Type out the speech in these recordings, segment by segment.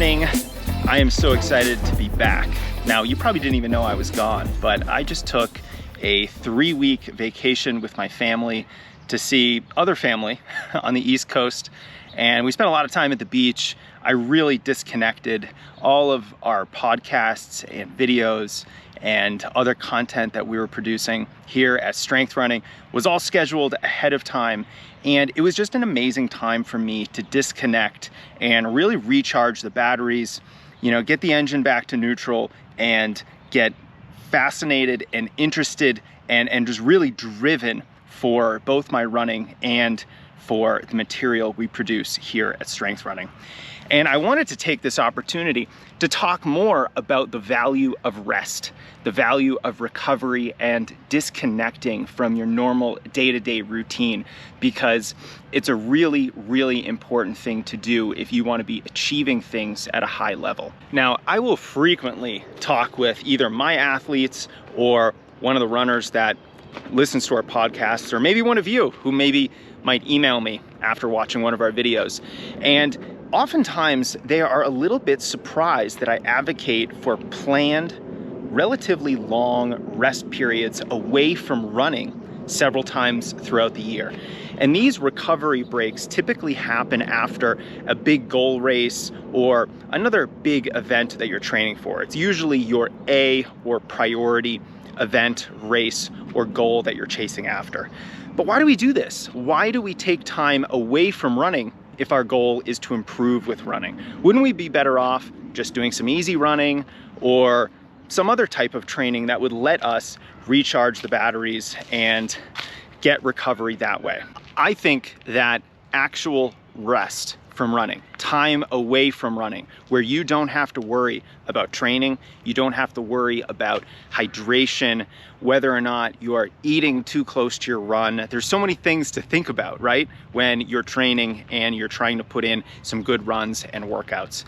morning. I am so excited to be back. Now, you probably didn't even know I was gone, but I just took a 3-week vacation with my family to see other family on the East Coast, and we spent a lot of time at the beach. I really disconnected. All of our podcasts and videos and other content that we were producing here at Strength Running was all scheduled ahead of time. And it was just an amazing time for me to disconnect and really recharge the batteries, get the engine back to neutral and get fascinated and interested and just really driven for both my running and for the material we produce here at Strength Running. And I wanted to take this opportunity to talk more about the value of rest, the value of recovery and disconnecting from your normal day-to-day routine, because it's a really, really important thing to do if you want to be achieving things at a high level. Now, I will frequently talk with either my athletes or one of the runners that listens to our podcasts, or maybe one of you who maybe might email me after watching one of our videos. And oftentimes they are a little bit surprised that I advocate for planned, relatively long rest periods away from running several times throughout the year. And these recovery breaks typically happen after a big goal race or another big event that you're training for. It's usually your A or priority event, race, or goal that you're chasing after. But why do we do this? Why do we take time away from running if our goal is to improve with running? Wouldn't we be better off just doing some easy running or some other type of training that would let us recharge the batteries and get recovery that way? I think that actual rest from running, time away from running, where you don't have to worry about training, you don't have to worry about hydration, whether or not you're eating too close to your run. There's so many things to think about, right? When you're training and you're trying to put in some good runs and workouts.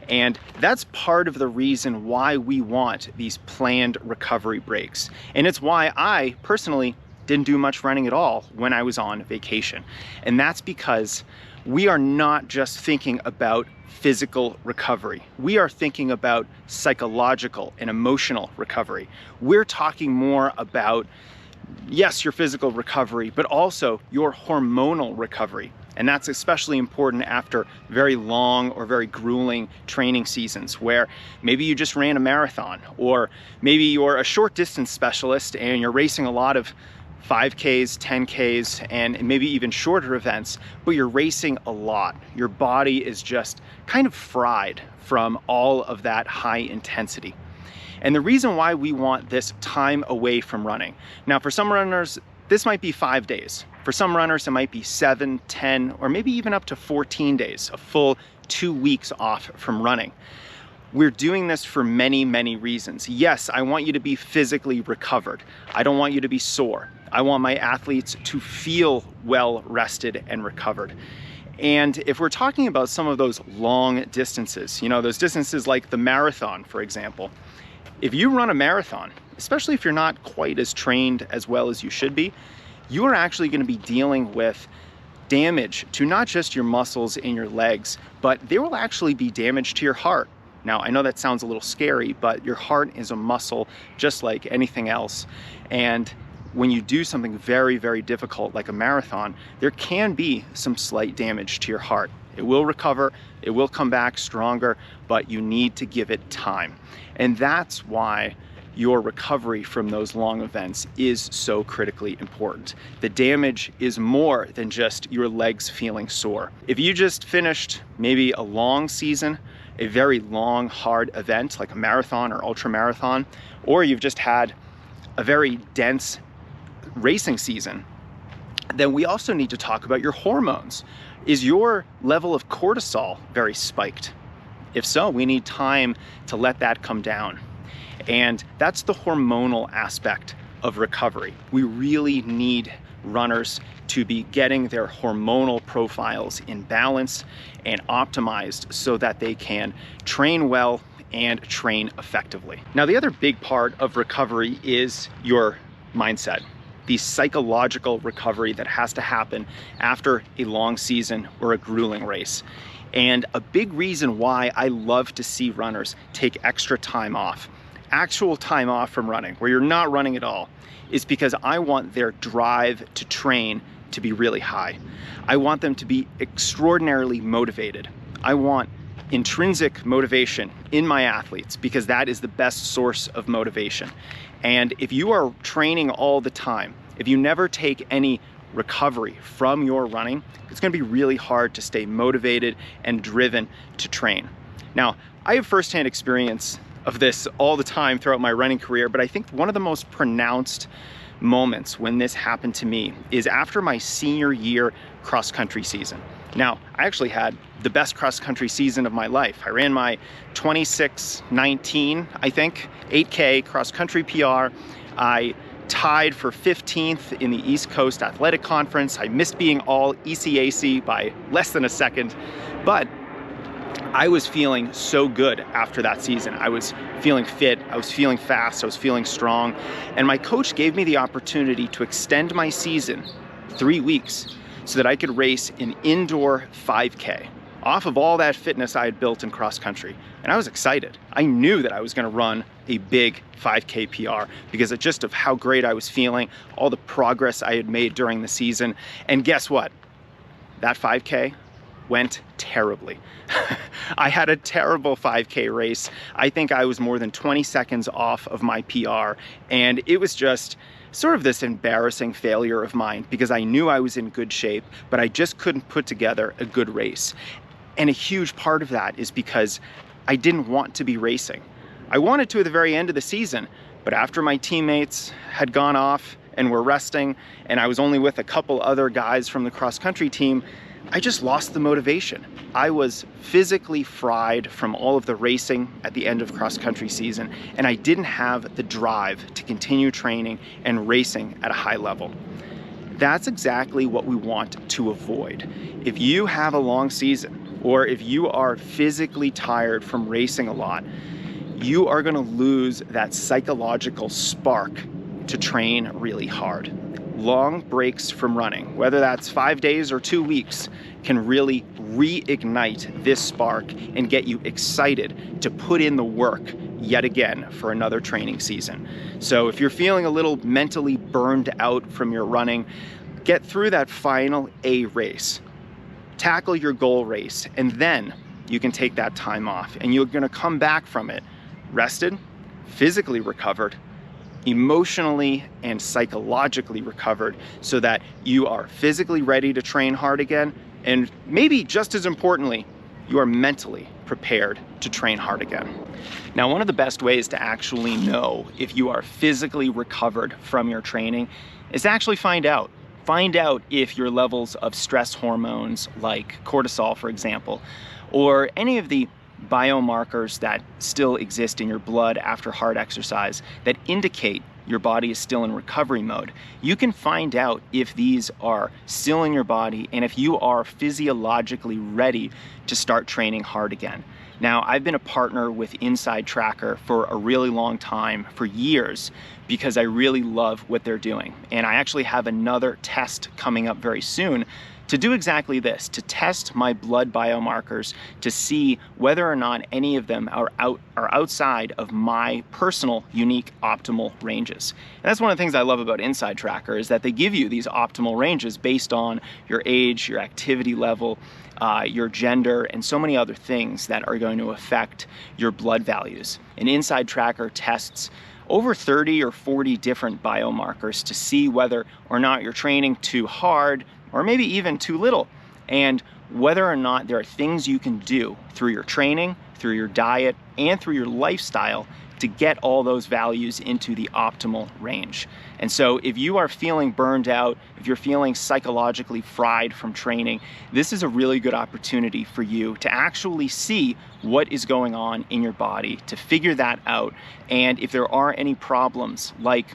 And that's part of the reason why we want these planned recovery breaks. And it's why I personally didn't do much running at all when I was on vacation. And that's because we are not just thinking about physical recovery. We are thinking about psychological and emotional recovery. We're talking more about, yes, your physical recovery, but also your hormonal recovery. And that's especially important after very long or very grueling training seasons where maybe you just ran a marathon, or maybe you're a short distance specialist and you're racing a lot of 5Ks, 10Ks, and maybe even shorter events, but you're racing a lot. Your body is just kind of fried from all of that high intensity. And the reason why we want this time away from running. Now, for some runners, this might be 5 days. For some runners, it might be 7, 10, or maybe even up to 14 days, a full 2 weeks off from running. We're doing this for many, many reasons. Yes, I want you to be physically recovered. I don't want you to be sore. I want my athletes to feel well rested and recovered. And if we're talking about some of those long distances, those distances like the marathon, for example, if you run a marathon, especially if you're not quite as trained as well as you should be, you are actually going to be dealing with damage to not just your muscles in your legs, but there will actually be damage to your heart. Now, I know that sounds a little scary, but your heart is a muscle just like anything else. And when you do something very, very difficult like a marathon, there can be some slight damage to your heart. It will recover, it will come back stronger, but you need to give it time. And that's why your recovery from those long events is so critically important. The damage is more than just your legs feeling sore. If you just finished maybe a long season, a very long, hard event like a marathon or ultra marathon, or you've just had a very dense racing season, then we also need to talk about your hormones. Is your level of cortisol very spiked? If so, we need time to let that come down. And that's the hormonal aspect of recovery. We really need runners to be getting their hormonal profiles in balance and optimized so that they can train well and train effectively. Now, the other big part of recovery is your mindset, the psychological recovery that has to happen after a long season or a grueling race. And a big reason why I love to see runners take extra time off, actual time off from running, where you're not running at all, is because I want their drive to train to be really high. I want them to be extraordinarily motivated. I want intrinsic motivation in my athletes because that is the best source of motivation. And if you are training all the time, if you never take any recovery from your running, it's going to be really hard to stay motivated and driven to train. Now, I have firsthand experience of this all the time throughout my running career, but I think one of the most pronounced moments when this happened to me is after my senior year cross-country season. Now, I actually had the best cross-country season of my life. I ran my 26:19, I think, 8K cross-country PR. I tied for 15th in the East Coast Athletic Conference. I missed being all ECAC by less than a second, but I was feeling so good after that season. I was feeling fit, I was feeling fast, I was feeling strong, and my coach gave me the opportunity to extend my season 3 weeks so that I could race an indoor 5K off of all that fitness I had built in cross country. And I was excited. I knew that I was gonna run a big 5K PR because just of how great I was feeling, all the progress I had made during the season. And guess what? That 5K went terribly. I had a terrible 5K race. I think I was more than 20 seconds off of my PR, and it was just sort of this embarrassing failure of mine because I knew I was in good shape, but I just couldn't put together a good race. And a huge part of that is because I didn't want to be racing. I wanted to at the very end of the season, but after my teammates had gone off and were resting, and I was only with a couple other guys from the cross-country team, I just lost the motivation. I was physically fried from all of the racing at the end of cross-country season, and I didn't have the drive to continue training and racing at a high level. That's exactly what we want to avoid. If you have a long season, or if you are physically tired from racing a lot, you are gonna lose that psychological spark to train really hard. Long breaks from running, whether that's 5 days or 2 weeks, can really reignite this spark and get you excited to put in the work yet again for another training season. So if you're feeling a little mentally burned out from your running, get through that final A race. Tackle your goal race, and then you can take that time off, and you're gonna come back from it rested, physically recovered, emotionally and psychologically recovered, so that you are physically ready to train hard again, and maybe just as importantly, you are mentally prepared to train hard again. Now, one of the best ways to actually know if you are physically recovered from your training is to actually find out. Find out if your levels of stress hormones like cortisol, for example, or any of the biomarkers that still exist in your blood after hard exercise that indicate your body is still in recovery mode. You can find out if these are still in your body and if you are physiologically ready to start training hard again. Now, I've been a partner with Inside Tracker for a really long time, for years, because I really love what they're doing. And I actually have another test coming up very soon to do exactly this, to test my blood biomarkers to see whether or not any of them are outside of my personal unique optimal ranges. And that's one of the things I love about Inside Tracker, is that they give you these optimal ranges based on your age, your activity level, your gender, and so many other things that are going to affect your blood values. And Inside Tracker tests over 30 or 40 different biomarkers to see whether or not you're training too hard, or maybe even too little, and whether or not there are things you can do through your training, through your diet, and through your lifestyle to get all those values into the optimal range. And so if you are feeling burned out, if you're feeling psychologically fried from training, this is a really good opportunity for you to actually see what is going on in your body, to figure that out. And if there are any problems like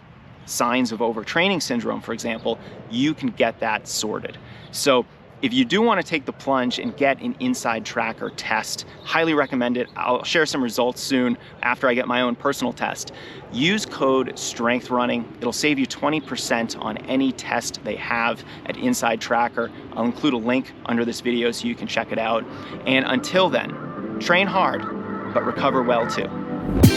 signs of overtraining syndrome, for example, you can get that sorted. So If you do want to take the plunge and get an inside tracker test, highly recommend it. I'll share some results soon after I get my own personal test. Use code STRENGTHRUNNING. It'll save you 20% on any test they have at Inside Tracker. I'll include a link under this video so you can check it out. And until then, train hard, but recover well too.